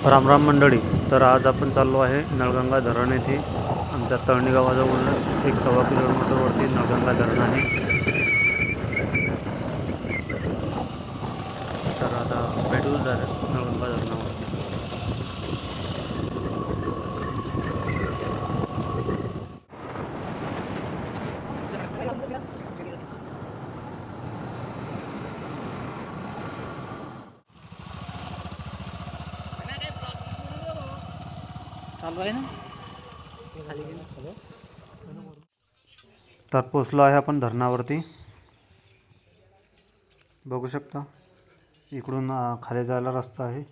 राम राम मंडळी. तर आज आपण चाललो आहे नळगंगा धरण येथे. आमच्या तळणी गावाजवळच 1-1.25 किलोमीटरवरती नळगंगा धरण आहे. तर आता भेटू डायरेक्ट नळगंगा धरणावर. चालू आहे ना. तर पोचलो आहे आपण धरणावरती. बघू शकता इकडून खाली जायला रस्ता आहे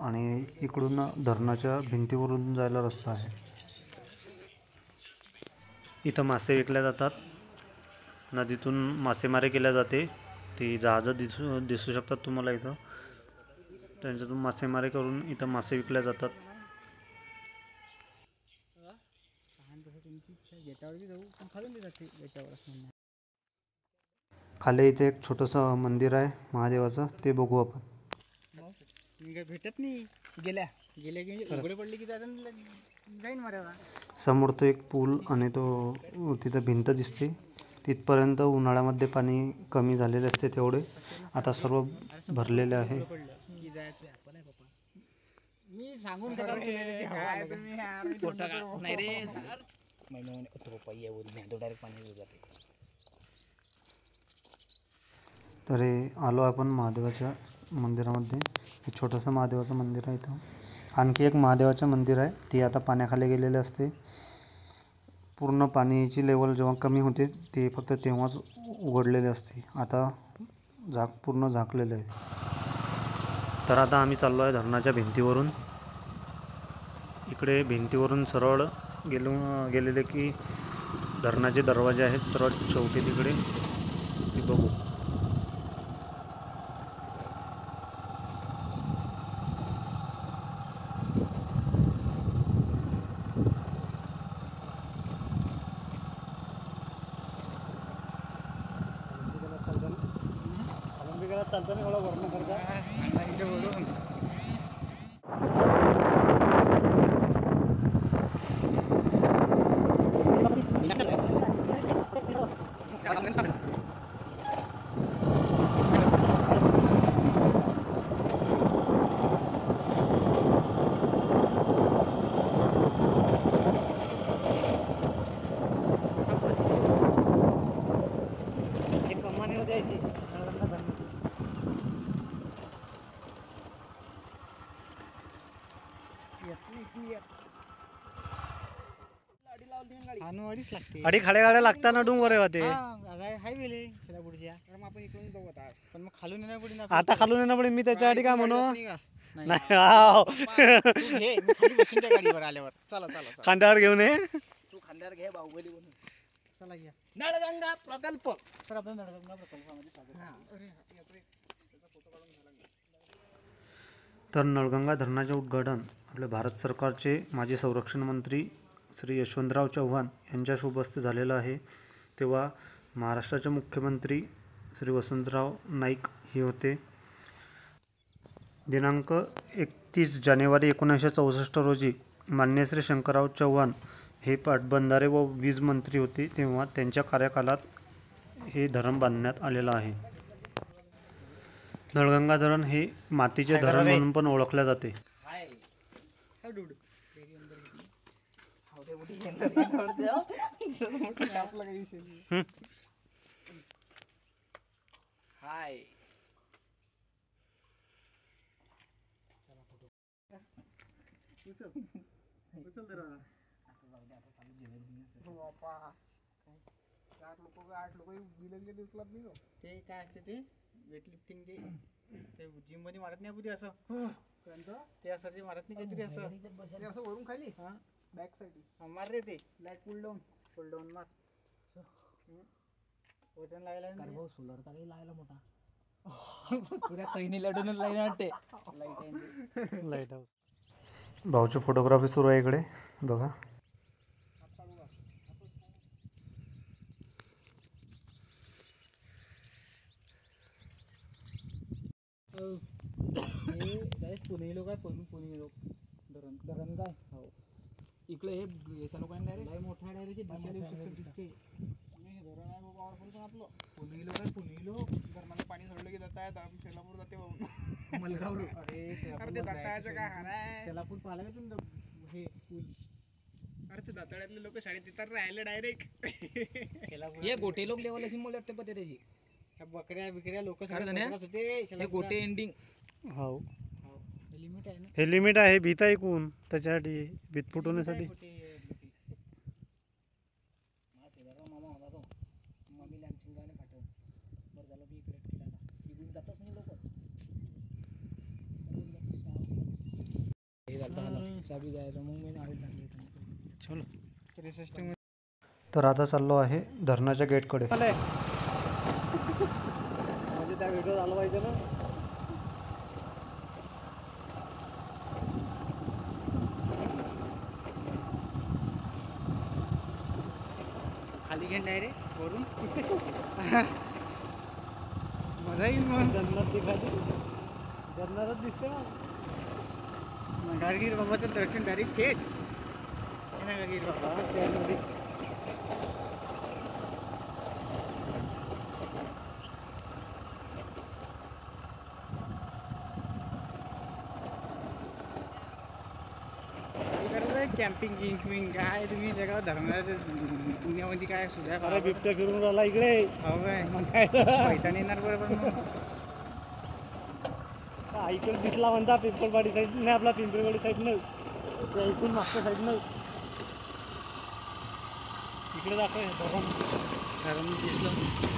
आणि इकडून धरणाच्या भिंतीवरून जायला रस्ता आहे. इथं मासे विकले जातात. नदीतून मासेमारी केल्या जाते. ती जहाजं दिसू शकतात तुम्हाला इथं. त्यांच्यातून मासेमारी करून इथं मासे विकले जातात. खाली इथे एक छोटंसं मंदिर आहे महादेवाचं, ते बघू आपण. भेटत नाही. गेल्या उघडे पडले की जाईन मर्यादा. समोर तो एक पूल आणि तो तिथं भिंत दिसते. तिथपर्यंत उन्हाळ्यामध्ये पाणी कमी झालेले असते, तेवढे आता सर्व भरलेले आहे. मी सांगून तरी आलो आपण महादेवाच्या मंदिरामध्ये. हे छोटंसं महादेवाचं मंदिर आहे. इथं आणखी एक महादेवाचं मंदिर आहे, ते आता पाण्याखाली गेलेले असते. पूर्ण पाण्याची लेवल जेव्हा कमी होते ते फक्त तेव्हाच उघडलेले असते. आता पूर्ण झाकलेलं आहे. तर आता आम्ही चाललो आहे धरणाच्या भिंतीवरून. इकडे भिंतीवरून सरळ गेलेले की धरणाचे दरवाजे आहेत सर्वात शेवटी तिकडे, ते बघू. चालताना थोडा वर्ण अडी खाड्या गाड्या लागतात ना डोंगर आहे ते. पण मग खालून येणार पुढे आता खालून येणार पडे. मी त्याच्या आधी काय म्हणू नाही. गाडीवर आल्यावर चला खांद्यावर घेऊन ये. तू खांद्यावर घे बाहुबली बनून. चला घ्या नळगंगा प्रकल्प. तर आपण नळगंगा प्रकल्पामध्ये तर नळगंगा धरणाचे उद्घाटन आपले भारत सरकारचे माजी संरक्षण मंत्री श्री यशवंतराव चव्हाण यांच्या शुभ हस्ते झालेलं आहे. तेव्हा महाराष्ट्राचे मुख्यमंत्री श्री वसंतराव नाईक हे होते. दिनांक 31 जानेवारी 1964 रोजी मान्य श्री शंकरराव चव्हाण हे पाटबंधारे व वीज मंत्री होते. तेव्हा त्यांच्या कार्यकालात हे धरण बांधण्यात आलेलं आहे. नळगंगा धरण हे मातीचे धरण म्हणून पण ओळखले जाते. ते काय असते ते वेटलिफ्टिंग ते जिम मध्ये मारत नाही पुढे असं ते असं ते मारत नाही काहीतरी असं वरून खाली बॅक साईड मार रे ते लाईट पुल डाऊन मार वजन लावायला सोलर काही लावायला मोठा पुऱ्या कैनी लाडूनच लाईन वाटते लाईट हाऊस. भाऊची फोटोग्राफी सुरू आहे इकडे बघा. डायरेक्ट पुणे लोक आहे, पुणे लोक धरण काय हो इकडे हे याचा लोक आहे डायरेक्ट लय मोठा डायरेक्ट धरण आहे बाबा पावरफुल पण आपलं पुणे लोक आहे, पुणे लोक धरणाचं पाणी सोडलं की जात आहे सोलापूर जाते मलगाव अरे ते दाताळ्याचं काय हार आहे सोलापूर पाहिलं का तुम्ही हे पूल अरे ते दाताळ्यातले लोक शाळेत येतात राहिले डायरेक्ट ये गोटे लोक लेवल अशी मला वाटतं पत्ते त्याची बकऱ्या बिकऱ्या लोक होते गोटे एंडिंग हो लिमिट आहे ना हे लिमिट आहे भीत ऐकून त्याच्यासाठी भीत फुटवण्यासाठी. मामा होता तो मम्मी लॅम्पचिंग गाणे पाठव बरं झालं मी इकडे फिरायला निघून जातच नाही लोक चाबी जायचं मग मी आऊट झाली चलो 63 तर आता चाललो आहे धरणाच्या गेटकडे. म्हणजे त्या व्हिडिओ झाला पाहिजे ना. खाली घेऊन डायरेक्ट वरून मजा येईल मग जन्नत दिखायची जन्नतच दिसते मग गाडगीर बाबाचं दर्शन डायरेक्ट थेट गाडगीर बाबा त्यामध्ये कॅम्पिंग गिंकिंग काय तुम्ही जगा धरणाच्या दुनियामध्ये काय सुद्धा बिबट्या फिरून राहिला इकडे हो काय मग काय पैसा येणार बरोबर मग इकडे दिसला म्हणता पिंपळवाडी साईड नाही आपला पिंपळवाडी साईड नाही त्या इकडून मागच्या साईड नाही इकडे दाखव धरण दिसलं.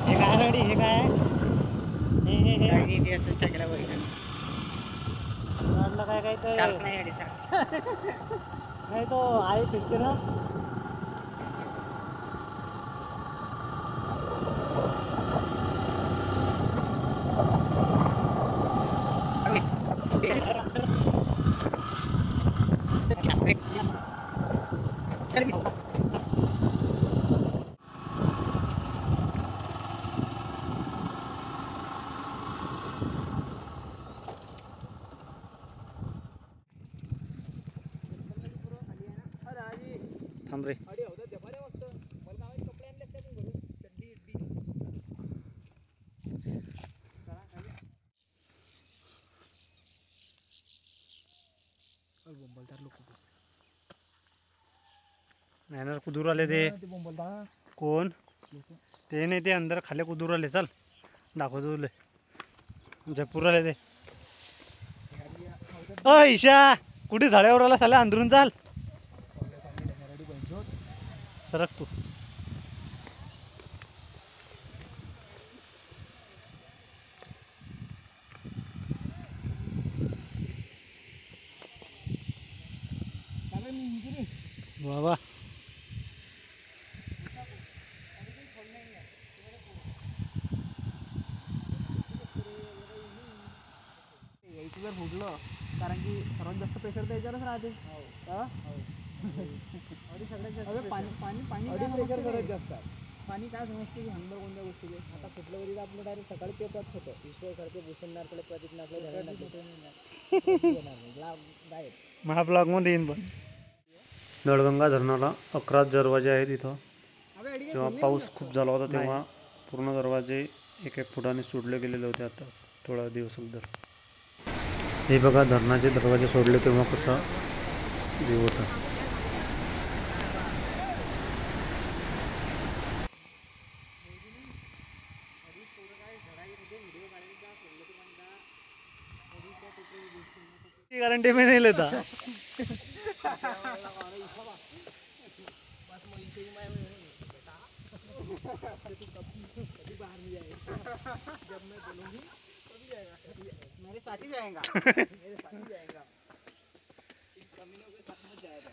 हे काय काय काय तर नाही तो आहे फिरते ना थांब रे नाही कुदूर आले ते कोण ते नाही ते अंदर खाली कुदूर आले चाल दाखवतो तुले जयपूर आले ते ईशा कुठे झाड्यावर आला साला अंदरून चाल सरक तू बाबा जर फुटलं कारण की सर्वात जास्त प्रेशर त्याच्यावरच राहते सगळ्यात पाणी पाणी पाणी प्रेशर करत जास्त पाणी काय समजते की हंबर कोणत्या गोष्टीचे आता फुटलं वरी आपलं डायरेक्ट सकाळी पेपरात होतं ईश्वरसारखे भूषणनारकडे प्रतिज्ञा महा ब्लॉगमध्ये येईन पण नळगंगा धरणाला 11 दरवाजे आहेत इथं. जेव्हा पाऊस खूप झाला होता तेव्हा पूर्ण दरवाजे एक फुटाने सोडले गेलेले होते. आता थोडा दिवस अगोदर हे बघा धरणाचे दरवाजे सोडले तेव्हा कसा व्ह्यू होता. गारंटी में नहीं लेता मेरे साथी जाएगा मेरे साथ ही जाएगा इन कमीनों के साथ मत जाएगा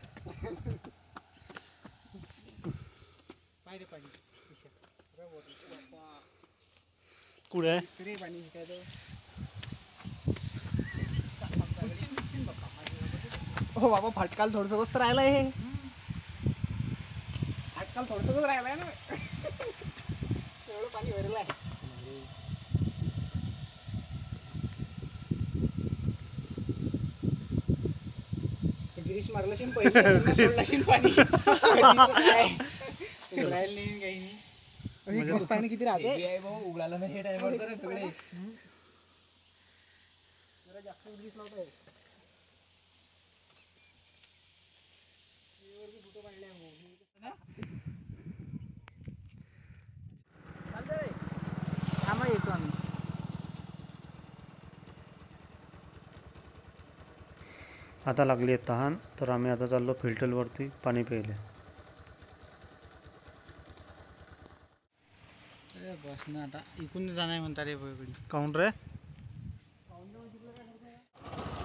पाहिजे पाणी कुठे आहे इकडे पाणी काय तो हो बाबा फटकाल थोडंसं राहिलंय हे फटकाल थोडंसं राहिलंय ना एवढं पाणी भरलं आहे गिरीश मारलं शिन पहिले सोडलं शिन पाणी राहिलं नाही काही नाही गिरीश पाणी किती राहते भाऊ उघडायला नाही हे टायमर तर सगळे जरा जास्त गिरीश लावतोय थांबा येतो आम्ही आता लागली आहे तहान तर आम्ही आता चाललो फिल्टरवरती पाणी प्यायले बस ना आता इकडून जाणार म्हणता रे इकडे काऊन रे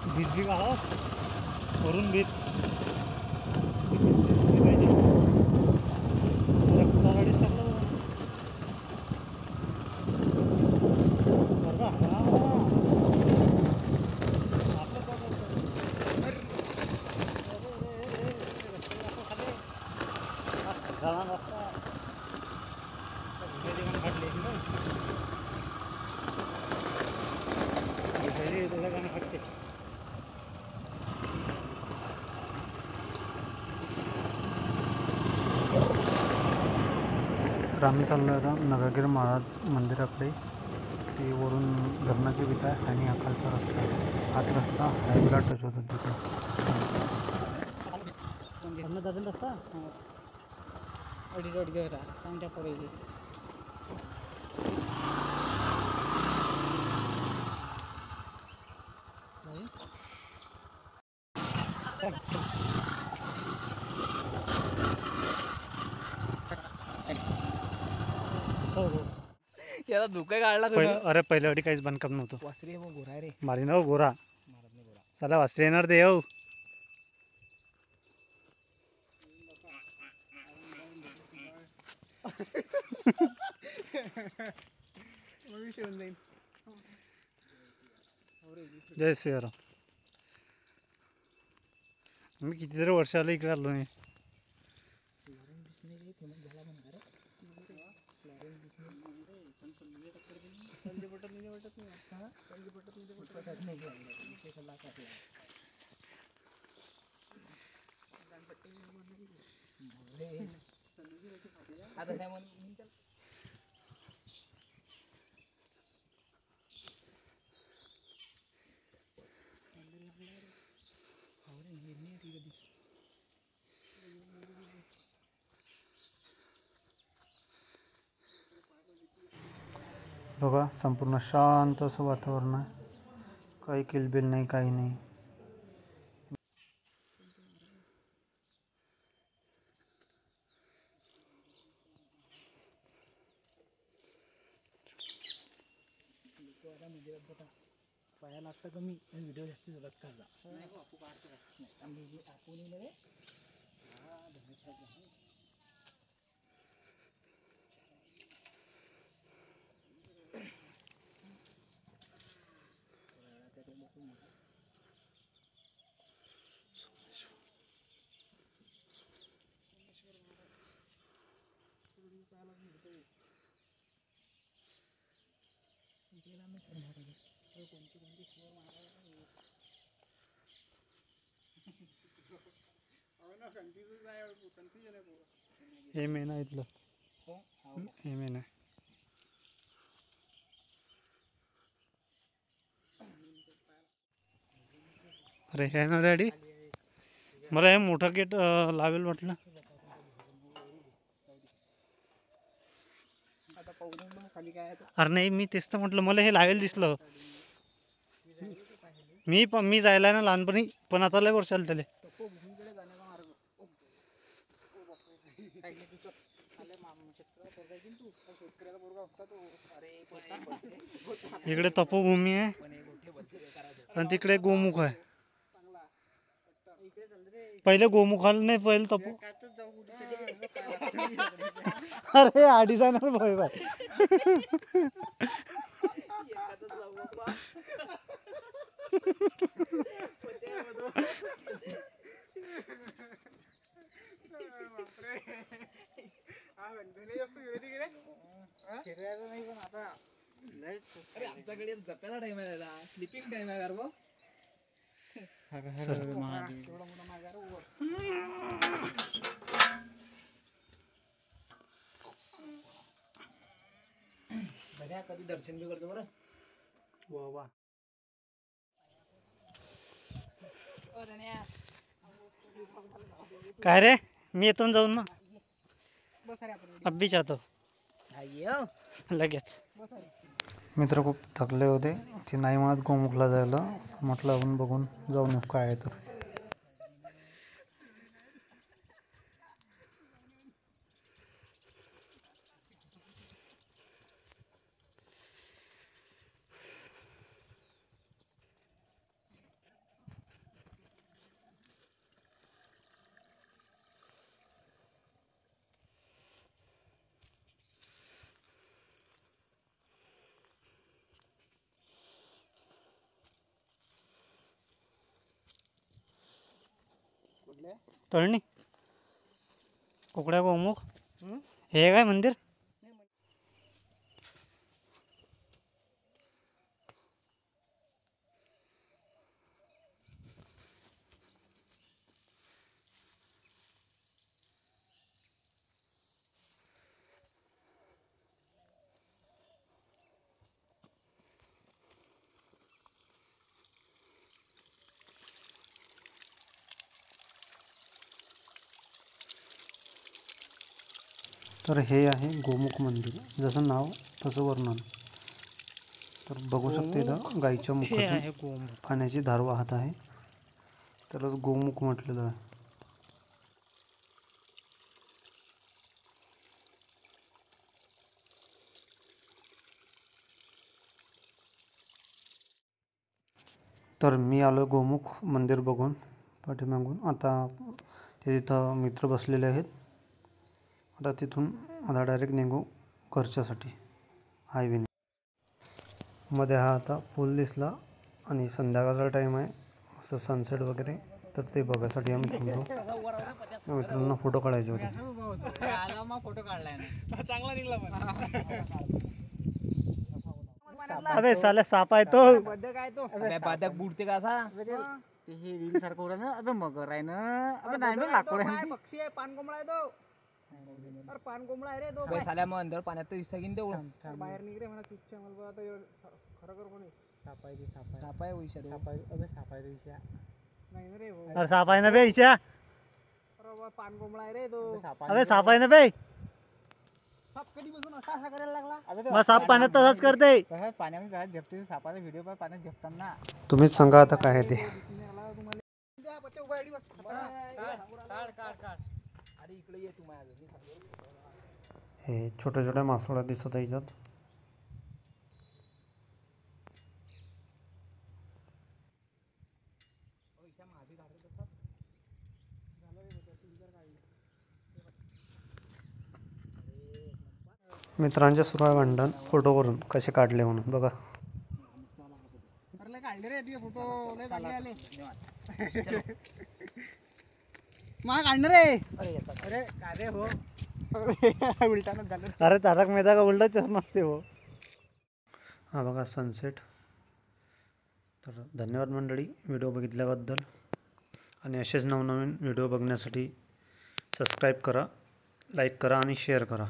भीत बी का वरून भीत तर आम्ही चाललो आता नगागिरी महाराज मंदिराकडे ते वरून धरणाची भीत आहे आणि हा खालचा रस्ता आहे हाच रस्ता हायवेला टच होतो तिथे रस्ता अडीच अडीच होता सांग त्या पोरीला हो हो त्याला धुका काढला अरे पहिल्या वाटी काहीच बांधकाम नव्हतं वासरी मग घोरा रे मारी ना गोरा मारत नाही घोरा चला वासरे येणार ते येऊ विषय होऊन जाईल जय श्रीराम मी कितीतरी वर्ष आलं इकडे आलो नाही आता काय म्हणून बघा संपूर्ण शांत असं वातावरण आहे काही किलबिल नाही काही नाही पाया लागतं कमी व्हिडिओ जास्त जोरात काढला आम्ही जे आपण रे हे मेन आहे इथलं हे मेन आहे अरे हे ना डॅडी मला हे मोठा गेट लावेल वाटलं आता पाहून मग खाली काय आहे अरे नाही मी तेच तर म्हटलं मला हे लावेल दिसलं मी जायला ना लहानपणी पण आता लय वर्ष आलं त्याला भूमीकडे जाण्याचा मार्ग काही नाही तुझं आले शेतकऱ्याला पोरगा आहे की तू शेतकऱ्याचा पोरगा असता तो अरे इकडे तपोभूमी आहे पण हे मोठे बदले आणि तिकडे गोमुख आहे. पहिले गोमुखाला नाही पहिले तपू. अरे हा डिझायनर भाई बाय. नाही पण आता अरे आमच्याकडे जपायला टाइम आहे दादा, स्लिपिंग टाइम आहे बरोबर. एवढा मोठा मागार बऱ्या कधी दर्शन बी करतो बरं. वा वा. काय रे मी येतो ना जाऊन ना. बस अरे आपण अब्बी जातो अय्यो लगेच. बस अरे. मित्र खूप थकले होते. ते नाही म्हणत गोमुखला जायला. म्हटलं आपण बघून जाऊन येऊ काय आहे तर. तळणी कुकड्या गोमुख हे काय मंदिर. तर हे आहे गोमुख मंदिर. जसं नाव तसं वर्णन. तर बघू शकते इथं गाईच्या मुखातून पाण्याची धार वाहत आहे. तरच गोमुख म्हटलेलं आहे. तर मी आलो गोमुख मंदिर बघून पाठीमागून. आता ते तिथं मित्र बसलेले आहेत. आता तिथून आता डायरेक्ट निघू घरच्यासाठी हायवेने. मध्ये हा आता पूल दिसला आणि संध्याकाळचा टाईम आहे. असं सनसेट वगैरे तर ते बघायसाठी आम्ही थांबलो. मित्रांना फोटो काढायचे होते. फोटो काढलाय ना चांगला निघला पण. अबे साला साप आहे तो. बद्दल काय तो बादक बुडते का असा. ते हे रील सारखं होतं ना. अबे मगर आहे ना. अबे नाही बे लाकूड आहे. पक्षी आहे. पानकोंबडा आहे तो. अरे पानकोंबडा आहे रे तो. बे साल्या मग अंदर पाण्यात तर दिसता की तेवढं. बाहेर निघ रे म्हणा चुपच्या मला आता खरं कर कोणी सापाय साप आहे विषय तो. अबे सापाय विषय नाही रे भाऊ. अरे साप आहे ना बे इच्छा. अरे पानकोंबडा आहे रे तो. अबे साप आहे ना बे. साप कधी बसून असा असा करायला लागला. मग साप पाण्यात तसाच करते. तसंच पाण्यामध्ये झपते. सापाचा व्हिडिओ पण पाण्यात झपताना. तुम्हीच सांगा आता काय आहे ते. अरे इकडे ये तू माझ्या. हे छोट्या छोट्या मासोळ्या दिसत आहे याच्यात. मित्रांचे सुरू आहे भांडण फोटोवरून कसे काढले म्हणून. बघा काढले रे तुझे फोटो लय चांगले आले. मला काढणार रे. अरे काय रे हो. उलटानच झालं. अरे तारक मेहता का उलटा चष्मा असते हो. हा बघा सनसेट. तर धन्यवाद मंडळी व्हिडिओ बघितल्याबद्दल. आणि असेच नवनवीन व्हिडिओ बघण्यासाठी सबस्क्राईब करा, लाईक करा आणि शेअर करा.